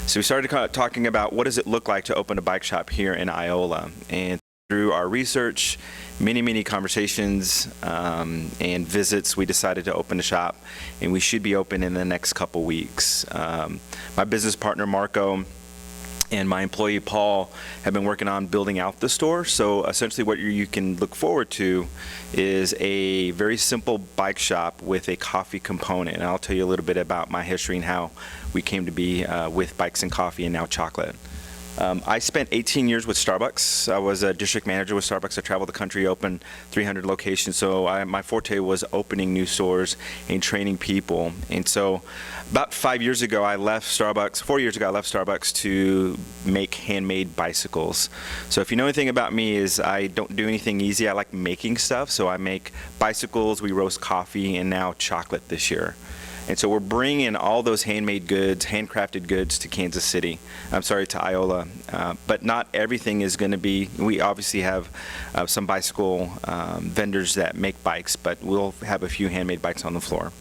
S7: So we started talking about what does it look like to open a bike shop here in Iola. And through our research, many conversations and visits, we decided to open a shop, and we should be open in the next couple weeks. My business partner, Marco, and my employee Paul have been working on building out the store. So essentially what you can look forward to is a very simple bike shop with a coffee component. And I'll tell you a little bit about my history and how we came to be with bikes and coffee and now chocolate. I spent 18 years with Starbucks. I was a district manager with Starbucks. I traveled the country, opened 300 locations. So my forte was opening new stores and training people. And so about 5 years ago, I left Starbucks. 4 years ago, I left Starbucks to make handmade bicycles. So if you know anything about me, is I don't do anything easy. I like making stuff. So I make bicycles, we roast coffee, and now chocolate this year. And so we're bringing all those handmade goods, handcrafted goods to Kansas City. To Iola. But not everything is going to be, we obviously have some bicycle vendors that make bikes, but we'll have a few handmade bikes on the floor.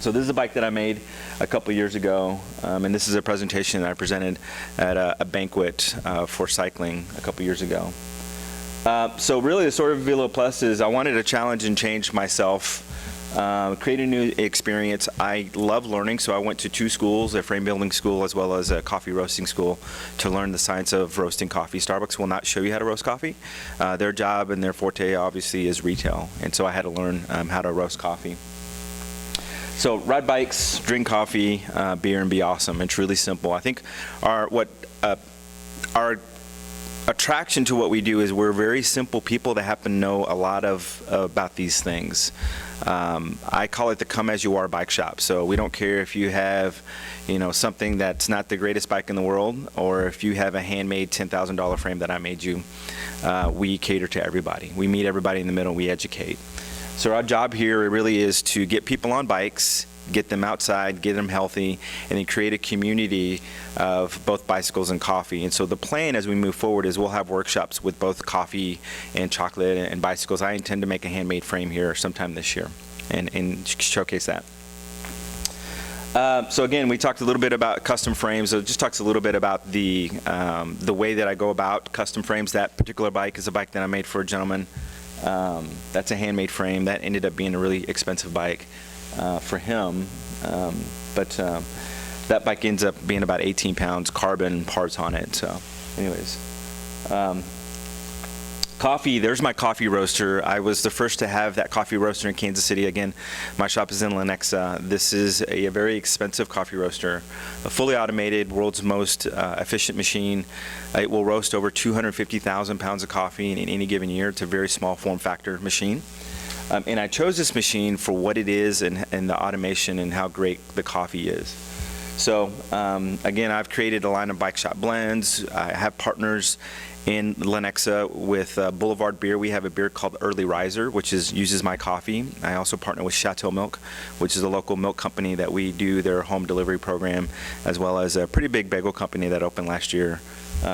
S7: So this is a bike that I made a couple years ago, and this is a presentation that I presented at a banquet for cycling a couple years ago. So really the story of Velo Plus is I wanted to challenge and change myself. Create a new experience. I love learning, so I went to 2 schools, a frame building school as well as a coffee roasting school, to learn the science of roasting coffee. Starbucks will not show you how to roast coffee. Their job and their forte obviously is retail, and so I had to learn how to roast coffee. So ride bikes, drink coffee, beer, and be awesome. It's really simple. I think our attraction to what we do is we're very simple people that happen to know a lot about these things. I call it the come as you are bike shop. So we don't care if you have, something that's not the greatest bike in the world, or if you have a handmade $10,000 frame that I made you. We cater to everybody. We meet everybody in the middle. We educate. So our job here really is to get people on bikes, get them outside, get them healthy, and then create a community of both bicycles and coffee. And so the plan as we move forward is we'll have workshops with both coffee and chocolate and bicycles. I intend to make a handmade frame here sometime this year and showcase that. So again, we talked a little bit about custom frames. So it just talks a little bit about the way that I go about custom frames. That particular bike is a bike that I made for a gentleman. That's a handmade frame. That ended up being a really expensive bike for him, but that bike ends up being about 18 pounds carbon parts on it. So anyways, coffee, there's my coffee roaster. I was the first to have that coffee roaster in Kansas City. Again, my shop is in Lenexa. This is a very expensive coffee roaster, a fully automated, world's most efficient machine. It will roast over 250,000 pounds of coffee in any given year. It's a very small form factor machine. And I chose this machine for what it is and the automation and how great the coffee is. So again, I've created a line of bike shop blends. I have partners in Lenexa with Boulevard Beer. We have a beer called Early Riser, which uses my coffee. I also partner with Chateau Milk, which is a local milk company that we do their home delivery program, as well as a pretty big bagel company that opened last year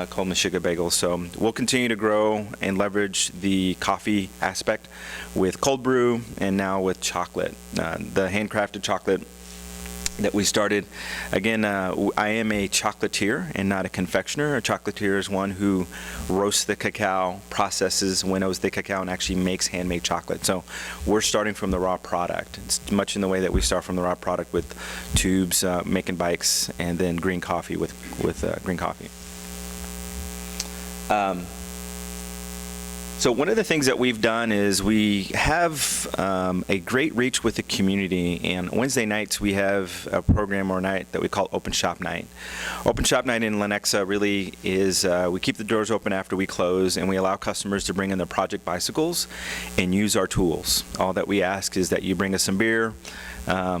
S7: called Meshuggah Bagels. So we'll continue to grow and leverage the coffee aspect with cold brew and now with chocolate, the handcrafted chocolate that we started. Again, I am a chocolatier and not a confectioner. A chocolatier is one who roasts the cacao, processes, winnows the cacao, and actually makes handmade chocolate. So we're starting from the raw product. It's much in the way that we start from the raw product with tubes, making bikes, and then green coffee with green coffee. So one of the things that we've done is we have a great reach with the community, and Wednesday nights we have a program or night that we call Open Shop Night. Open Shop Night in Lenexa really is, we keep the doors open after we close, and we allow customers to bring in their project bicycles and use our tools. All that we ask is that you bring us some beer,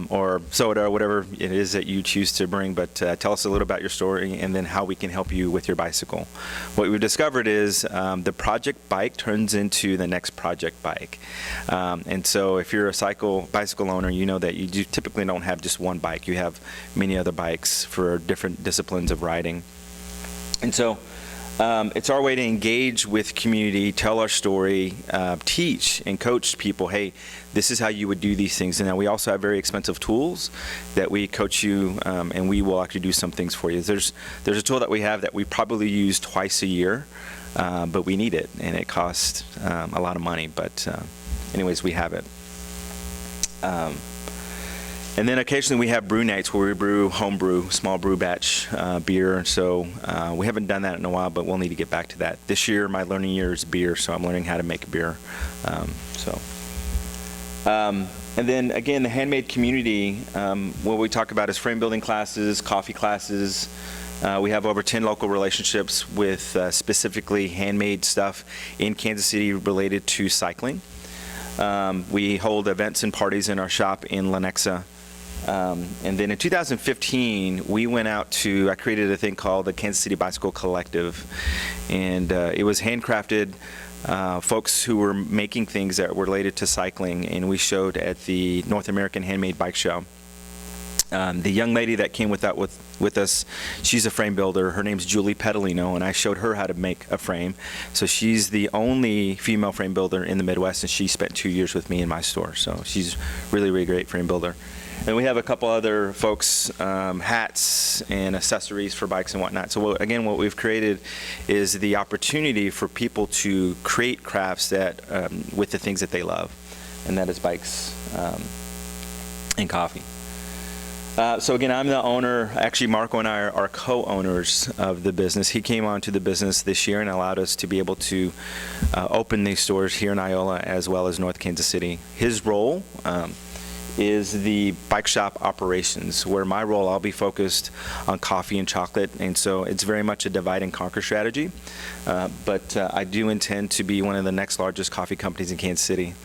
S7: or soda, or whatever it is that you choose to bring, but tell us a little about your story and then how we can help you with your bicycle. What we've discovered is the project bike turns into the next project bike. And so if you're a bicycle owner, you know that you typically don't have just one bike. You have many other bikes for different disciplines of riding. And so it's our way to engage with community, tell our story, teach and coach people, hey, this is how you would do these things. And now we also have very expensive tools that we coach you, and we will actually do some things for you. There's a tool that we have that we probably use twice a year, but we need it, and it costs a lot of money. But anyways, we have it. And then occasionally we have brew nights where we brew home brew, small brew batch beer. So we haven't done that in a while, but we'll need to get back to that. This year, my learning year is beer, so I'm learning how to make beer. And then again, the handmade community, what we talk about is frame building classes, coffee classes. We have over 10 local relationships with specifically handmade stuff in Kansas City related to cycling. We hold events and parties in our shop in Lenexa. And then in 2015, we went out I created a thing called the Kansas City Bicycle Collective. And it was handcrafted folks who were making things that were related to cycling, and we showed at the North American Handmade Bike Show. The young lady that came with us, she's a frame builder. Her name's Julie Pedalino, and I showed her how to make a frame. So she's the only female frame builder in the Midwest, and she spent 2 years with me in my store. So she's really, really great frame builder. And we have a couple other folks, hats and accessories for bikes and whatnot. So again, what we've created is the opportunity for people to create crafts that with the things that they love, and that is bikes and coffee. So again, I'm the owner. Actually, Marco and I are co-owners of the business. He came onto the business this year and allowed us to be able to open these stores here in Iola as well as North Kansas City. His role is the bike shop operations, where my role, I'll be focused on coffee and chocolate, and so it's very much a divide and conquer strategy. But I do intend to be one of the next largest coffee companies in Kansas City.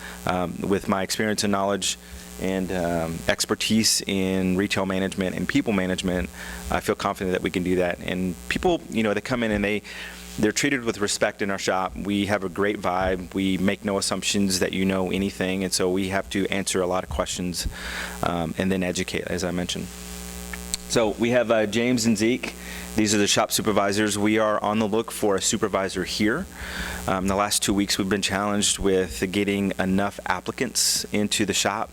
S7: With my experience and knowledge and expertise in retail management and people management, I feel confident that we can do that. And people, they come in and they're treated with respect in our shop. We have a great vibe. We make no assumptions that you know anything, and so we have to answer a lot of questions and then educate, as I mentioned. So we have James and Zeke. These are the shop supervisors. We are on the look for a supervisor here. The last 2 weeks we've been challenged with getting enough applicants into the shop.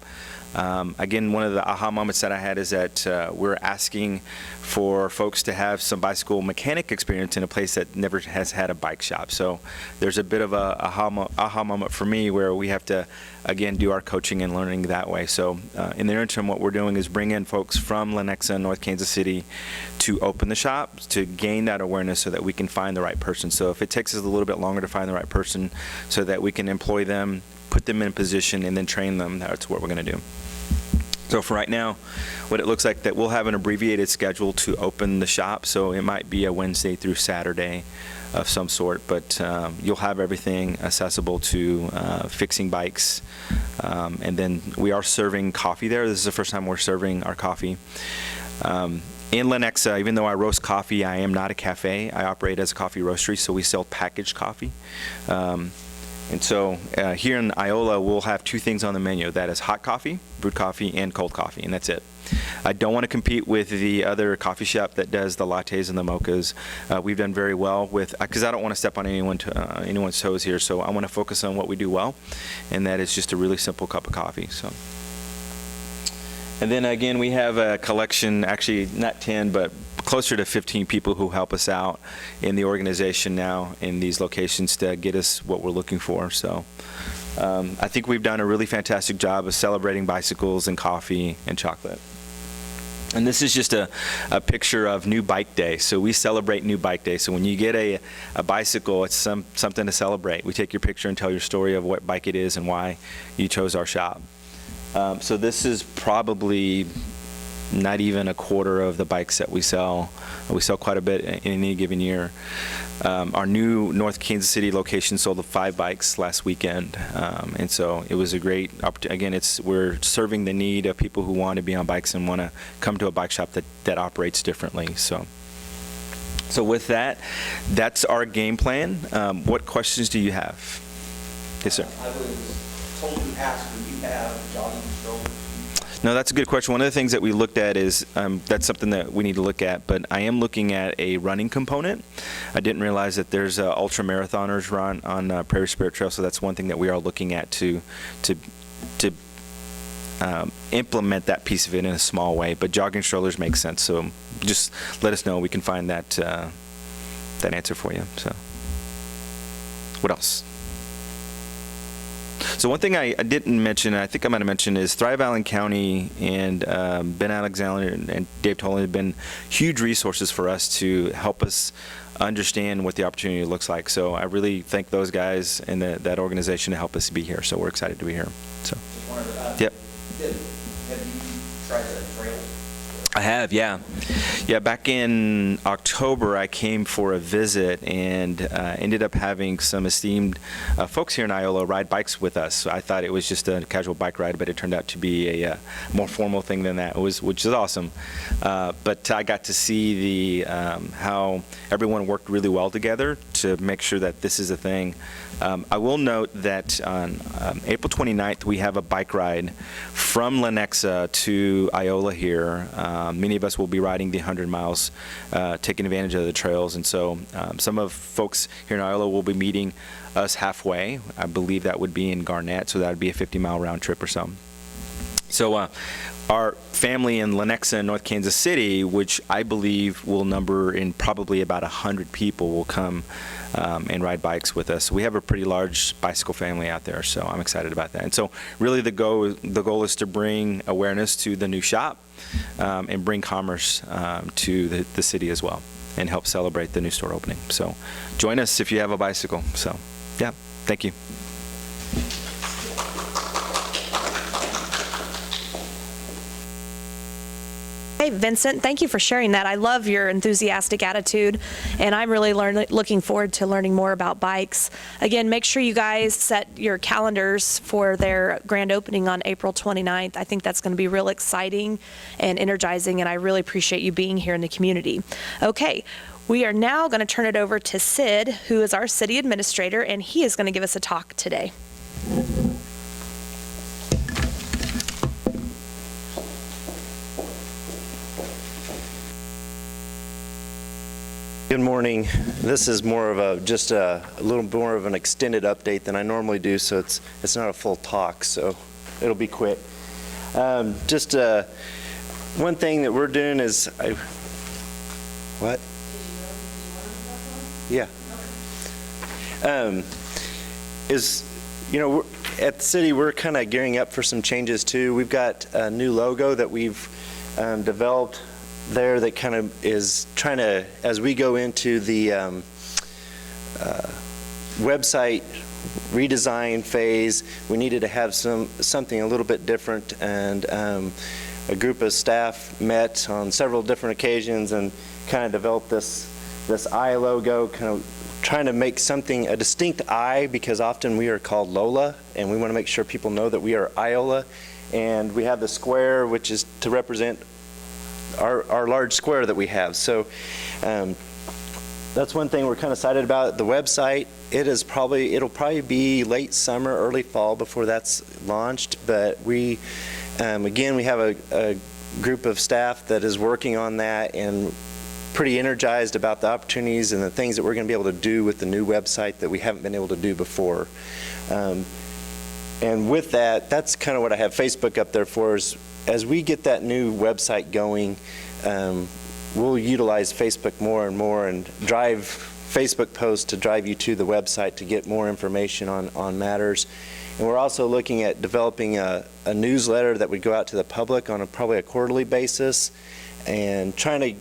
S7: Again, one of the aha moments that I had is that we're asking for folks to have some bicycle mechanic experience in a place that never has had a bike shop. So there's a bit of a aha moment for me where we have to, again, do our coaching and learning that way. So in the interim, what we're doing is bring in folks from Lenexa and North Kansas City to open the shop, to gain that awareness so that we can find the right person. So if it takes us a little bit longer to find the right person so that we can employ them, put them in position, and then train them, that's what we're going to do. So for right now, what it looks like that we'll have an abbreviated schedule to open the shop. So it might be a Wednesday through Saturday of some sort, but you'll have everything accessible to fixing bikes. And then we are serving coffee there. This is the first time we're serving our coffee. In Lenexa, even though I roast coffee, I am not a cafe. I operate as a coffee roastery, so we sell packaged coffee. And so here in Iola, we'll have two things on the menu. That is hot coffee, brewed coffee, and cold coffee, and that's it. I don't want to compete with the other coffee shop that does the lattes and the mochas. We've done very well with, because I don't want to step on anyone's toes here, so I want to focus on what we do well, and that is just a really simple cup of coffee. So. And then again, we have a collection, actually not 10, but closer to 15 people who help us out in the organization now in these locations to get us what we're looking for. So I think we've done a really fantastic job of celebrating bicycles and coffee and chocolate. And this is just a picture of New Bike Day. So we celebrate New Bike Day. So when you get a bicycle, it's something to celebrate. We take your picture and tell your story of what bike it is and why you chose our shop. So this is probably not even a quarter of the bikes that we sell. We sell quite a bit in any given year. Our new North Kansas City location sold 5 bikes last weekend, and so it was a great opportunity. Again, we're serving the need of people who want to be on bikes and want to come to a bike shop that operates differently. So with that, that's our game plan. What questions do you have? Yes, sir.
S5: I was told to ask, do you have jogging strollers?
S7: No, that's a good question. One of the things that we looked at is, that's something that we need to look at, but I am looking at a running component. I didn't realize that there's ultra marathoners run on Prairie Spirit Trail, so that's one thing that we are looking at to implement that piece of it in a small way, but jogging strollers make sense, so just let us know. We can find that answer for you. So, what else? So one thing I didn't mention, and I think I might have mentioned, is Thrive Allen County and Ben Alexander and Dave Tolan have been huge resources for us to help us understand what the opportunity looks like. So I really thank those guys and that organization to help us be here. So we're excited to be here. So, yep.
S5: Have you tried the trail?
S7: I have, yeah. Yeah, back in October, I came for a visit and ended up having some esteemed folks here in Iola ride bikes with us. So I thought it was just a casual bike ride, but it turned out to be a more formal thing than that, which is awesome. But I got to see how everyone worked really well together to make sure that this is a thing. I will note that on April 29th, we have a bike ride from Lenexa to Iola here. Many of us will be riding the 100 miles, taking advantage of the trails. And so some of folks here in Iola will be meeting us halfway. I believe that would be in Garnett, so that would be a 50-mile round trip or so. So our family in Lenexa and North Kansas City, which I believe will number in probably about 100 people, will come and ride bikes with us. We have a pretty large bicycle family out there, so I'm excited about that. And so really the goal is to bring awareness to the new shop and bring commerce to the city as well and help celebrate the new store opening. So join us if you have a bicycle. So yeah, thank you.
S1: Hey, Vincent, thank you for sharing that. I love your enthusiastic attitude, and I'm really looking forward to learning more about bikes. Again, make sure you guys set your calendars for their grand opening on April 29th. I think that's going to be real exciting and energizing, and I really appreciate you being here in the community. Okay, we are now going to turn it over to Sid, who is our city administrator, and he is going to give us a talk today.
S8: Good morning. This is more of just a little more of an extended update than I normally do, so it's not a full talk, so it'll be quick. Just one thing that we're doing is what? Yeah. We're, at the city, we're kind of gearing up for some changes too. We've got a new logo that we've developed there that kind of is trying to, as we go into the website redesign phase, we needed to have something a little bit different, and a group of staff met on several different occasions and kind of developed this I logo, kind of trying to make something a distinct I, because often we are called Lola, and we want to make sure people know that we are Iola. And we have the square, which is to represent our large square that we have. So that's one thing we're kind of excited about. The website, it'll probably be late summer, early fall before that's launched. But we, again, we have a group of staff that is working on that and pretty energized about the opportunities and the things that we're going to be able to do with the new website that we haven't been able to do before. And with that, that's kind of what I have Facebook up there for, is as we get that new website going, we'll utilize Facebook more and more and drive Facebook posts to drive you to the website to get more information on matters. And we're also looking at developing a newsletter that would go out to the public on probably a quarterly basis, and trying to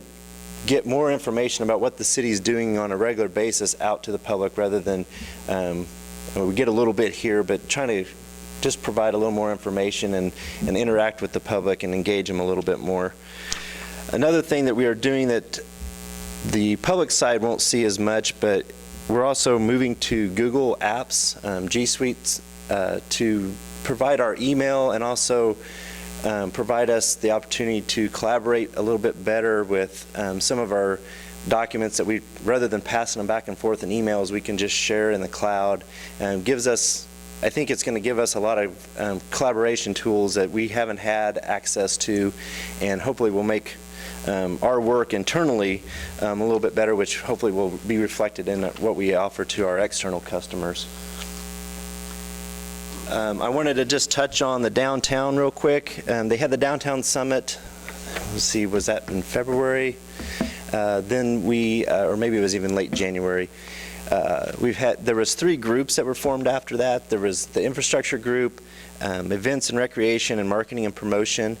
S8: get more information about what the city's doing on a regular basis out to the public, rather than, we get a little bit here, but trying to just provide a little more information and interact with the public and engage them a little bit more. Another thing that we are doing that the public side won't see as much, but we're also moving to Google Apps, G Suites, to provide our email and also provide us the opportunity to collaborate a little bit better with some of our documents that we, rather than passing them back and forth in emails, we can just share in the cloud. Gives us, I think it's going to give us a lot of collaboration tools that we haven't had access to, and hopefully will make our work internally a little bit better, which hopefully will be reflected in what we offer to our external customers. I wanted to just touch on the downtown real quick. They had the Downtown Summit, let's see, was that in February? Then we, or maybe it was even late January. There was 3 groups that were formed after that. There was the infrastructure group, events and recreation, and marketing and promotion.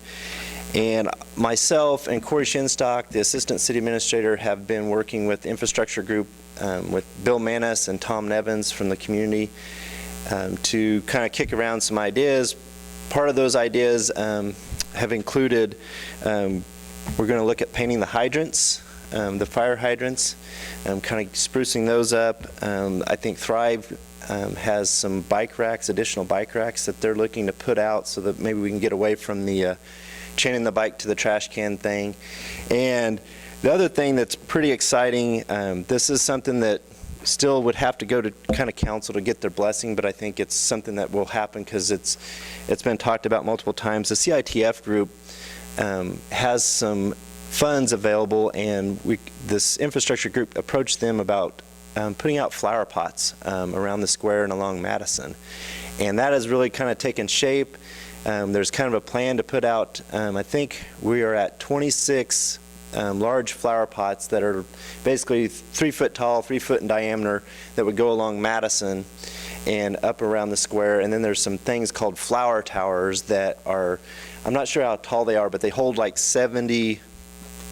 S8: And myself and Corey Shinstock, the assistant city administrator, have been working with the infrastructure group with Bill Manis and Tom Nevins from the community to kind of kick around some ideas. Part of those ideas have included, we're going to look at painting the hydrants, the fire hydrants, kind of sprucing those up. I think Thrive has some bike racks, additional bike racks that they're looking to put out so that maybe we can get away from the chaining the bike to the trash can thing. And the other thing that's pretty exciting, this is something that still would have to go to kind of council to get their blessing, but I think it's something that will happen because it's been talked about multiple times. The CITF group has some funds available, and this infrastructure group approached them about putting out flower pots around the square and along Madison. And that has really kind of taken shape. There's kind of a plan to put out, I think we are at 26 large flower pots that are basically 3 foot tall, 3 foot in diameter, that would go along Madison and up around the square. And then there's some things called flower towers that are, I'm not sure how tall they are, but they hold like 70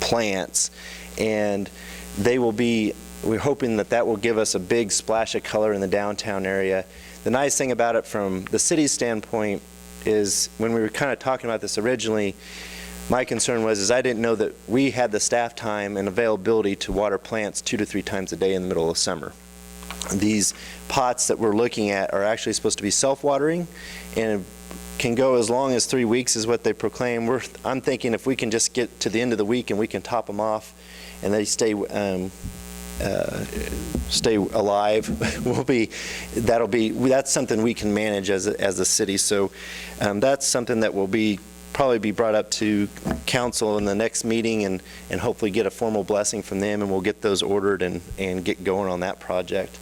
S8: plants. And they will be, we're hoping that that will give us a big splash of color in the downtown area. The nice thing about it from the city's standpoint is when we were kind of talking about this originally, my concern was I didn't know that we had the staff time and availability to water plants 2 to 3 times a day in the middle of summer. These pots that we're looking at are actually supposed to be self-watering and can go as long as 3 weeks is what they proclaim. I'm thinking if we can just get to the end of the week and we can top them off and they stay alive, that's something we can manage as a city. So that's something that will probably be brought up to council in the next meeting and hopefully get a formal blessing from them, and we'll get those ordered and get going on that project.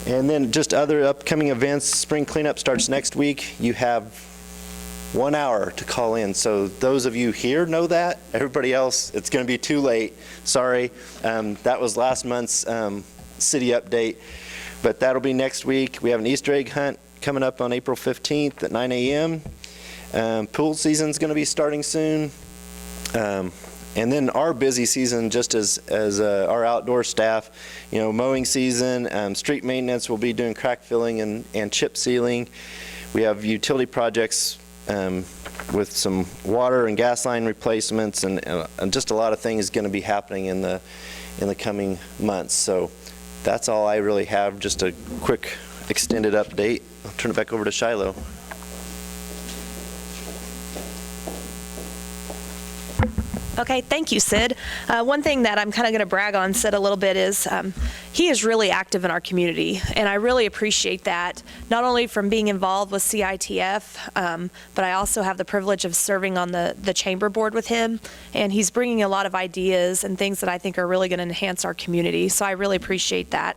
S8: And then just other upcoming events, spring cleanup starts next week. You have 1 hour to call in. So those of you here know that. Everybody else, it's going to be too late. Sorry. That was last month's city update. But that'll be next week. We have an Easter egg hunt coming up on April 15th at 9 a.m. Pool season's going to be starting soon. And then our busy season, just as our outdoor staff, mowing season, street maintenance, we'll be doing crack filling and chip sealing. We have utility projects with some water and gas line replacements, and just a lot of things going to be happening in the coming months. So that's all I really have, just a quick extended update. I'll turn it back over to Shiloh.
S1: Okay, thank you, Sid. One thing that I'm kind of going to brag on Sid a little bit is he is really active in our community, and I really appreciate that, not only from being involved with CITF, but I also have the privilege of serving on the chamber board with him, and he's bringing a lot of ideas and things that I think are really going to enhance our community, so I really appreciate that.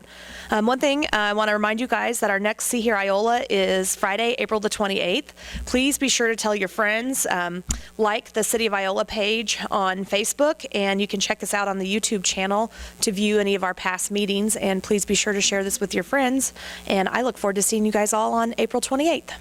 S1: One thing I want to remind you guys that our next See Here Iola is Friday, April the 28th. Please be sure to tell your friends, like the City of Iola page on Facebook, and you can check us out on the YouTube channel to view any of our past meetings, and please be sure to share this with your friends, and I look forward to seeing you guys all on April 28th.